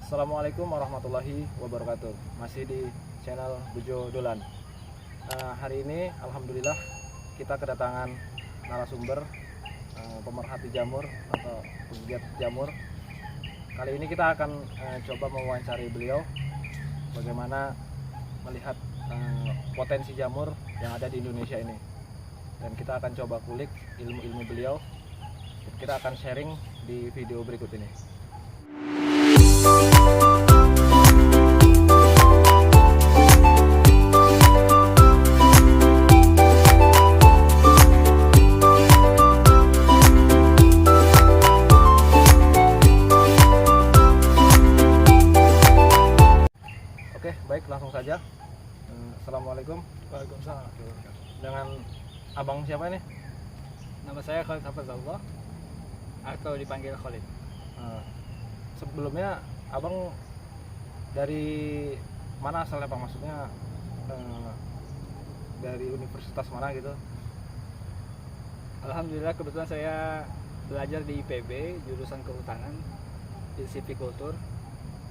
Assalamualaikum warahmatullahi wabarakatuh. Masih di channel Bejo Dolan. Hari ini alhamdulillah kita kedatangan narasumber pemerhati jamur atau pegiat jamur. Kali ini kita akan coba mewawancari beliau bagaimana melihat potensi jamur yang ada di Indonesia ini. Dan kita akan coba kulik ilmu-ilmu beliau. Kita akan sharing di video berikut ini. Oke, baik, langsung saja. Assalamualaikum. Waalaikumsalam. Dengan abang siapa ini? Nama saya Khalid Hafazallah atau dipanggil Khalid. Sebelumnya abang dari mana asalnya bang? Maksudnya dari universitas mana gitu? Alhamdulillah kebetulan saya belajar di IPB jurusan Kehutanan Silvicultur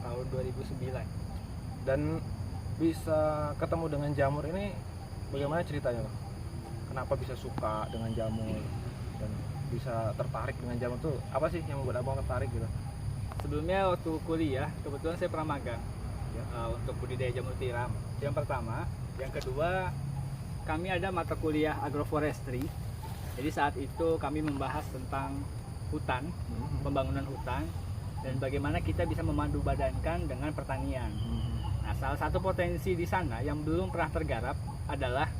tahun 2009. Dan bisa ketemu dengan jamur ini bagaimana ceritanya bang? Kenapa bisa suka dengan jamur dan bisa tertarik dengan jamur tuh apa sih yang membuat abang tertarik gitu? Sebelumnya waktu kuliah kebetulan saya pernah magang untuk budidaya jamur tiram. Yang pertama, yang kedua kami ada mata kuliah agroforestry. Jadi saat itu kami membahas tentang hutan, pembangunan hutan dan bagaimana kita bisa memadupadankan dengan pertanian. Nah, salah satu potensi di sana yang belum pernah tergarap adalah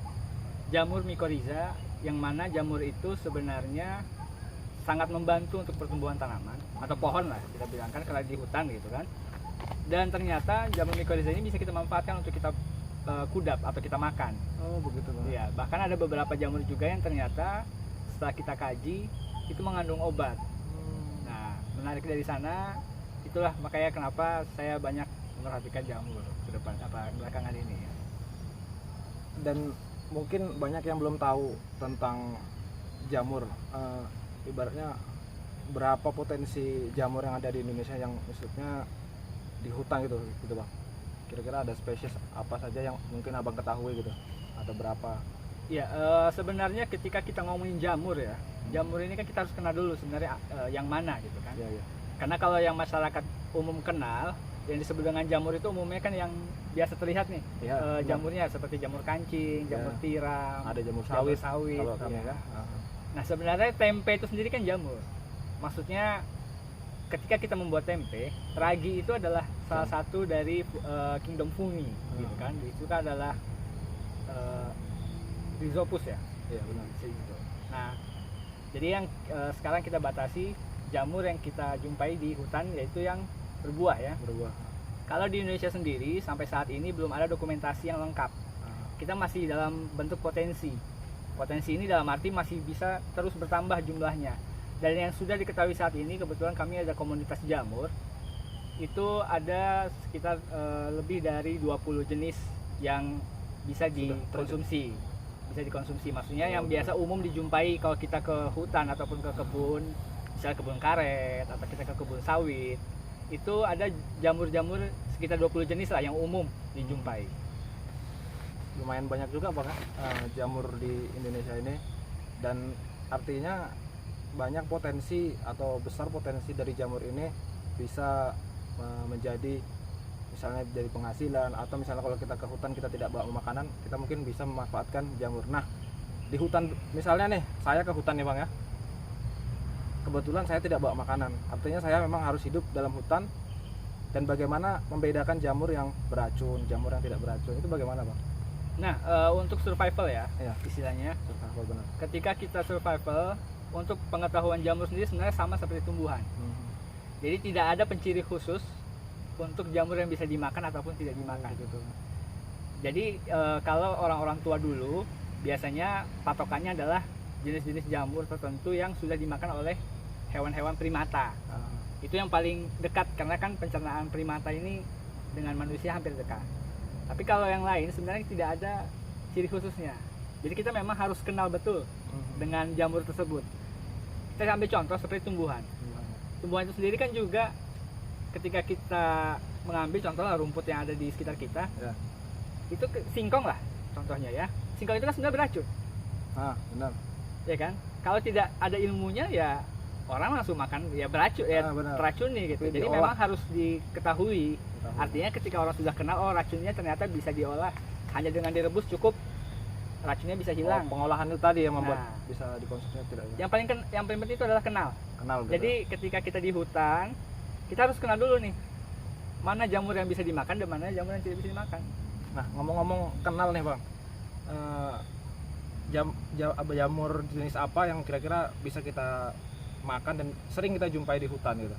jamur mycorrhiza, yang mana jamur itu sebenarnya sangat membantu untuk pertumbuhan tanaman atau pohon lah kita bilangkan kalau di hutan gitu kan. Dan ternyata jamur mycorrhiza ini bisa kita manfaatkan untuk kita kudap atau kita makan. Oh begitu bang? Iya, bahkan ada beberapa jamur juga yang ternyata setelah kita kaji itu mengandung obat. Nah, menarik dari sana itulah makanya kenapa saya banyak memperhatikan jamur ke depan belakangan ini ya. Dan mungkin banyak yang belum tahu tentang jamur. Ibaratnya berapa potensi jamur yang ada di Indonesia yang maksudnya di hutan gitu bang? Kira-kira ada spesies apa saja yang mungkin abang ketahui gitu? Ada berapa? Ya, sebenarnya ketika kita ngomongin jamur ya, jamur ini kan kita harus kenal dulu sebenarnya yang mana gitu kan. Ya. Karena kalau yang masyarakat umum kenal, yang disebut dengan jamur itu umumnya kan yang biasa terlihat nih, jamurnya seperti jamur kancing, jamur tiram, ada jamur sawit kalau kami ya. kan. Nah sebenarnya tempe itu sendiri kan jamur. Maksudnya ketika kita membuat tempe, ragi itu adalah salah satu dari kingdom fungi, gitu kan. Itu kan adalah Rhizopus ya. Iya benar. Nah, jadi yang sekarang kita batasi jamur yang kita jumpai di hutan yaitu yang berbuah ya. Berbuah. Kalau di Indonesia sendiri sampai saat ini belum ada dokumentasi yang lengkap. Kita masih dalam bentuk potensi. Potensi ini dalam arti masih bisa terus bertambah jumlahnya. Dan yang sudah diketahui saat ini kebetulan kami ada komunitas jamur. Itu ada sekitar lebih dari 20 jenis yang bisa dikonsumsi. Bisa dikonsumsi maksudnya yang biasa umum dijumpai kalau kita ke hutan ataupun ke kebun, misalnya kebun karet atau kita ke kebun sawit. Itu ada jamur-jamur sekitar 20 jenis lah yang umum dijumpai. Lumayan banyak juga bang jamur di Indonesia ini, dan artinya banyak potensi atau besar potensi dari jamur ini bisa menjadi misalnya dari penghasilan, atau misalnya kalau kita ke hutan kita tidak bawa makanan, kita mungkin bisa memanfaatkan jamur. Nah di hutan misalnya nih, saya ke hutan nih bang ya, kebetulan saya tidak bawa makanan, artinya saya memang harus hidup dalam hutan. Dan bagaimana membedakan jamur yang beracun, jamur yang tidak beracun, itu bagaimana bang? Nah, untuk survival ya, istilahnya. Survival benar. Ketika kita survival, untuk pengetahuan jamur sendiri sebenarnya sama seperti tumbuhan. Jadi tidak ada penciri khusus untuk jamur yang bisa dimakan ataupun tidak dimakan. Gitu. Jadi kalau orang-orang tua dulu biasanya patokannya adalah jenis-jenis jamur tertentu yang sudah dimakan oleh hewan-hewan primata. Itu yang paling dekat karena kan pencernaan primata ini dengan manusia hampir dekat. Tapi kalau yang lain sebenarnya tidak ada ciri khususnya. Jadi kita memang harus kenal betul dengan jamur tersebut. Kita ambil contoh seperti tumbuhan. Tumbuhan itu sendiri kan juga ketika kita mengambil contohnya rumput yang ada di sekitar kita, Ya. itu singkong lah contohnya ya. Singkong itu kan sebenarnya beracun, Benar. ya kan? Kalau tidak ada ilmunya ya orang langsung makan ya beracun, ya Benar. teracuni gitu. Tapi Jadi diolah. memang harus diketahui. Tahu. Artinya ketika orang sudah kenal, oh racunnya ternyata bisa diolah, hanya dengan direbus cukup racunnya bisa hilang. Pengolahan itu tadi yang membuat Nah. bisa dikonsumsi tidak ya? Yang paling penting itu adalah kenal. Kenal gitu. Jadi ketika kita di hutan, kita harus kenal dulu nih, mana jamur yang bisa dimakan dan mana jamur yang tidak bisa dimakan. Nah, ngomong-ngomong kenal nih Bang, jamur jenis apa yang kira-kira bisa kita makan dan sering kita jumpai di hutan gitu?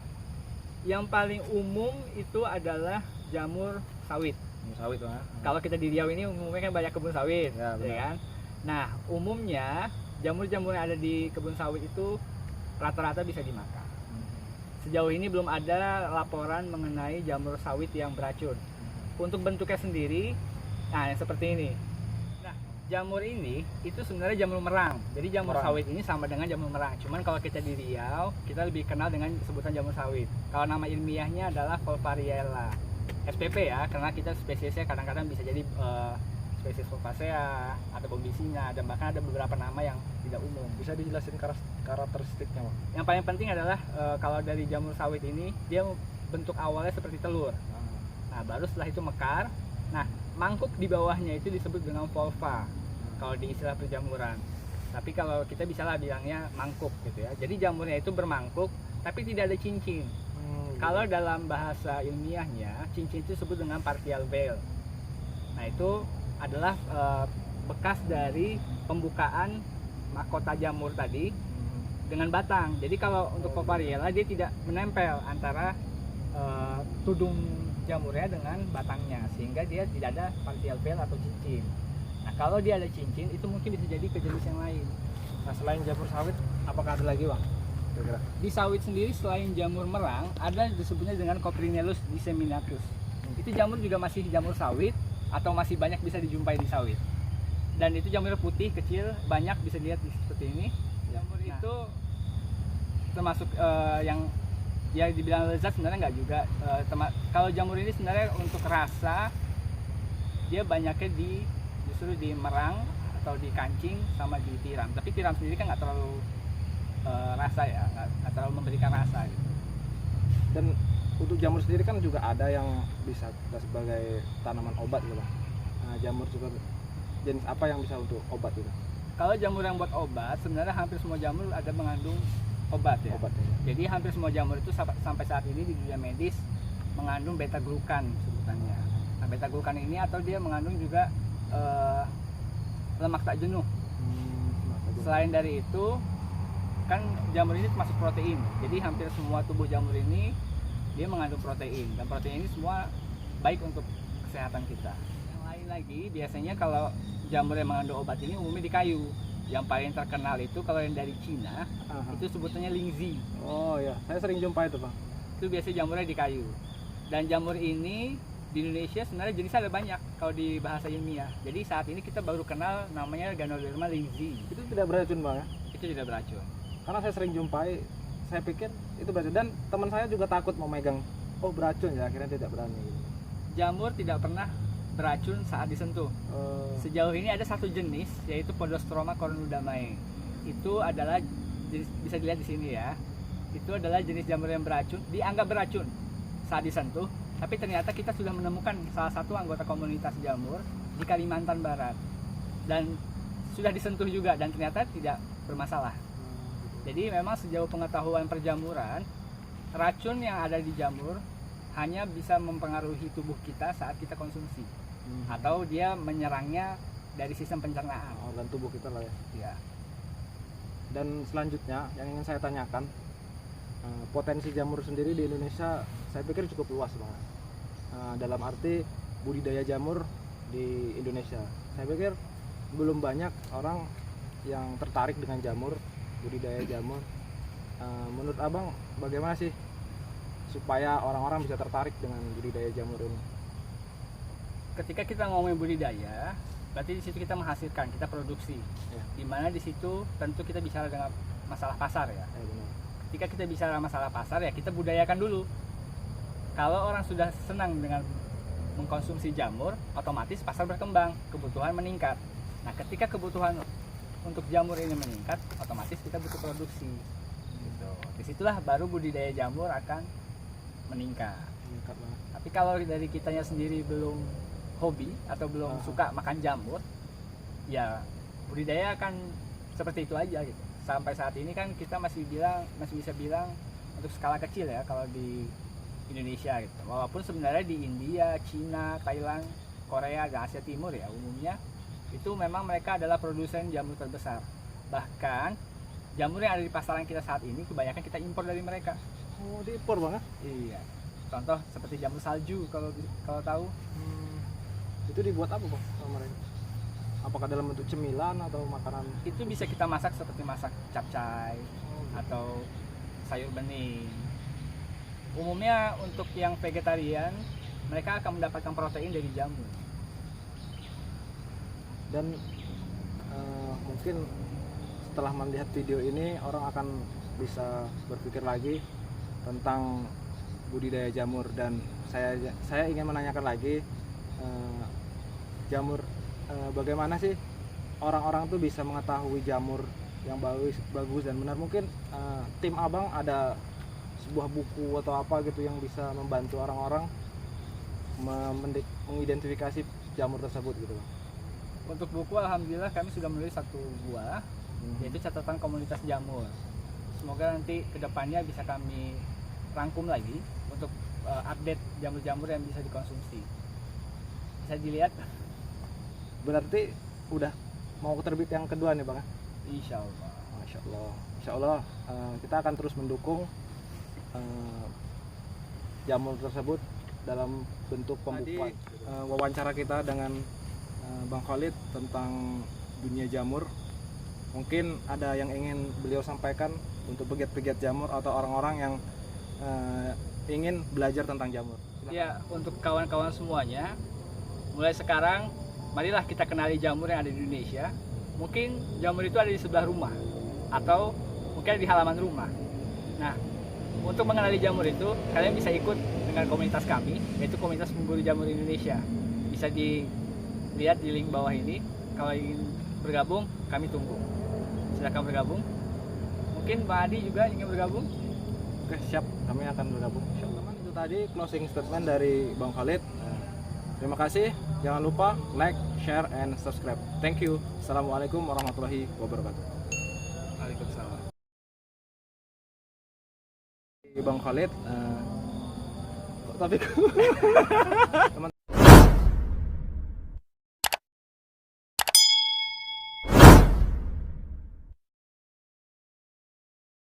Yang paling umum itu adalah jamur sawit. Jamur sawit Bang. Kalau kita di Riau ini umumnya kan banyak kebun sawit, Ya, benar. kan? Nah, umumnya jamur-jamur yang ada di kebun sawit itu rata-rata bisa dimakan. Sejauh ini belum ada laporan mengenai jamur sawit yang beracun. Untuk bentuknya sendiri, nah yang seperti ini. Nah, jamur ini itu sebenarnya jamur merang. Jadi jamur Merang. sawit ini sama dengan jamur merang. Cuman kalau kita di Riau, kita lebih kenal dengan sebutan jamur sawit. Kalau nama ilmiahnya adalah Volpariella SPP ya, karena kita spesiesnya kadang-kadang bisa jadi spesies Volpacea, ada Bombicina, dan bahkan ada beberapa nama yang tidak umum. Bisa dijelasin karakteristiknya Bang? Yang paling penting adalah kalau dari jamur sawit ini, dia bentuk awalnya seperti telur. Nah, baru setelah itu mekar. Nah, mangkuk di bawahnya itu disebut dengan volva kalau di istilah perjamuran. Tapi kalau kita bisa lah bilangnya mangkuk gitu ya. Jadi jamurnya itu bermangkuk tapi tidak ada cincin. Kalau dalam bahasa ilmiahnya, cincin itu disebut dengan partial veil. Nah, itu adalah bekas dari pembukaan mahkota jamur tadi dengan batang. Jadi kalau untuk Volpariella dia tidak menempel antara tudung jamurnya dengan batangnya, sehingga dia tidak ada partial veil atau cincin. Nah, kalau dia ada cincin itu mungkin bisa jadi ke jenis yang lain. Nah, selain jamur sawit, apakah ada lagi Bang? Kira-kira? Di sawit sendiri selain jamur merang, ada disebutnya dengan Coprinellus disseminatus. Itu jamur juga masih jamur sawit atau masih banyak bisa dijumpai di sawit. Dan itu jamur putih kecil, banyak bisa dilihat seperti ini. Jamur itu termasuk yang ya dibilang lezat sebenarnya nggak juga. Kalau jamur ini sebenarnya untuk rasa dia banyaknya justru di merang atau di kancing sama di tiram. Tapi tiram sendiri kan nggak terlalu rasa ya, nggak terlalu memberikan rasa gitu. Dan untuk jamur sendiri kan juga ada yang bisa sebagai tanaman obat gitu Bang. Nah, jamur juga jenis apa yang bisa untuk obat gitu? Kalau jamur yang buat obat, sebenarnya hampir semua jamur ada mengandung obat ya. Obatnya. Jadi hampir semua jamur itu sampai saat ini di dunia medis mengandung beta glukan sebutannya. Nah, beta glukan ini atau dia mengandung juga lemak tak jenuh. Selain dari itu, kan jamur ini termasuk protein. Jadi hampir semua tubuh jamur ini dia mengandung protein, dan protein ini semua baik untuk kesehatan kita. Yang lain lagi, biasanya kalau jamur yang mengandung obat ini umumnya di kayu. Yang paling terkenal itu kalau yang dari Cina, itu sebutannya lingzi. Oh ya, saya sering jumpa itu Bang. Itu biasanya jamurnya di kayu. Dan jamur ini di Indonesia sebenarnya jenisnya ada banyak kalau di bahasa ilmiah. Jadi saat ini kita baru kenal namanya Ganoderma lingzi. Itu tidak beracun Bang ya? Itu tidak beracun. Karena saya sering jumpai, saya pikir itu beracun, dan teman saya juga takut mau megang. Oh beracun ya, akhirnya tidak berani gitu. Jamur tidak pernah beracun saat disentuh. Sejauh ini ada satu jenis yaitu Podostroma cornudamae. Itu adalah jenis, bisa dilihat di sini ya. Itu adalah jenis jamur yang beracun, dianggap beracun saat disentuh, tapi ternyata kita sudah menemukan salah satu anggota komunitas jamur di Kalimantan Barat. Dan sudah disentuh juga dan ternyata tidak bermasalah. Jadi memang sejauh pengetahuan perjamuran, racun yang ada di jamur hanya bisa mempengaruhi tubuh kita saat kita konsumsi, atau dia menyerangnya dari sistem pencernaan. Organ tubuh kita lah ya. Ya. Dan selanjutnya yang ingin saya tanyakan, potensi jamur sendiri di Indonesia saya pikir cukup luas banget. Dalam arti budidaya jamur di Indonesia, saya pikir belum banyak orang yang tertarik dengan jamur, budidaya jamur. Menurut Abang bagaimana sih supaya orang-orang bisa tertarik dengan budidaya jamur ini? Ketika kita ngomongin budidaya, berarti di situ kita menghasilkan, kita produksi. Ya. Dimana di situ tentu kita bicara dengan masalah pasar ya. Benar. Ketika kita bicara masalah pasar ya kita budayakan dulu. Kalau orang sudah senang dengan mengkonsumsi jamur, otomatis pasar berkembang, kebutuhan meningkat. Nah, ketika kebutuhan untuk jamur ini meningkat, otomatis kita butuh produksi. Gitu. Disitulah baru budidaya jamur akan meningkat. Meningkat banget. Tapi kalau dari kitanya sendiri belum hobi atau belum suka makan jamur, ya budidaya akan seperti itu aja gitu. Sampai saat ini kan kita masih bisa bilang untuk skala kecil ya kalau di Indonesia gitu. Walaupun sebenarnya di India, Cina, Thailand, Korea dan Asia Timur ya umumnya itu memang mereka adalah produsen jamur terbesar. Bahkan jamur yang ada di pasaran kita saat ini kebanyakan kita impor dari mereka. Oh, diimpor banget. Iya. Contoh seperti jamur salju kalau tahu. Itu dibuat apa Bang sama mereka? Apakah dalam bentuk cemilan atau makanan? Itu bisa kita masak seperti masak capcay atau sayur bening. Umumnya untuk yang vegetarian mereka akan mendapatkan protein dari jamur. Dan mungkin setelah melihat video ini orang akan bisa berpikir lagi tentang budidaya jamur, dan saya ingin menanyakan lagi jamur, bagaimana sih orang-orang tuh bisa mengetahui jamur yang bagus dan benar. Mungkin tim abang ada sebuah buku atau apa gitu yang bisa membantu orang-orang mengidentifikasi jamur tersebut gitu Bang. Untuk buku alhamdulillah kami sudah menulis 1 buah, yaitu catatan komunitas jamur. Semoga nanti kedepannya bisa kami rangkum lagi untuk update jamur-jamur yang bisa dikonsumsi. Bisa dilihat. Berarti udah mau terbit yang kedua nih Bang? Insya Allah. Masya Allah. Insya Allah kita akan terus mendukung jamur tersebut dalam bentuk pembukuan. Wawancara kita dengan Bang Khalid tentang dunia jamur. Mungkin ada yang ingin beliau sampaikan untuk pegiat-pegiat jamur atau orang-orang yang ingin belajar tentang jamur. Ya, untuk kawan-kawan semuanya, mulai sekarang marilah kita kenali jamur yang ada di Indonesia. Mungkin jamur itu ada di sebelah rumah atau mungkin di halaman rumah. Nah, untuk mengenali jamur itu, kalian bisa ikut dengan komunitas kami, yaitu Komunitas Pemburu Jamur Indonesia. Bisa dilihat di link bawah ini. Kalau ingin bergabung, kami tunggu. Silakan bergabung. Mungkin Pak Adi juga ingin bergabung. Oke, siap, kami akan bergabung. Teman-teman, itu tadi closing statement dari Bang Khalid. Terima kasih. Jangan lupa like, share, and subscribe. Thank you. Assalamualaikum warahmatullahi wabarakatuh. Waalaikumsalam. Bang Khalid, tapi teman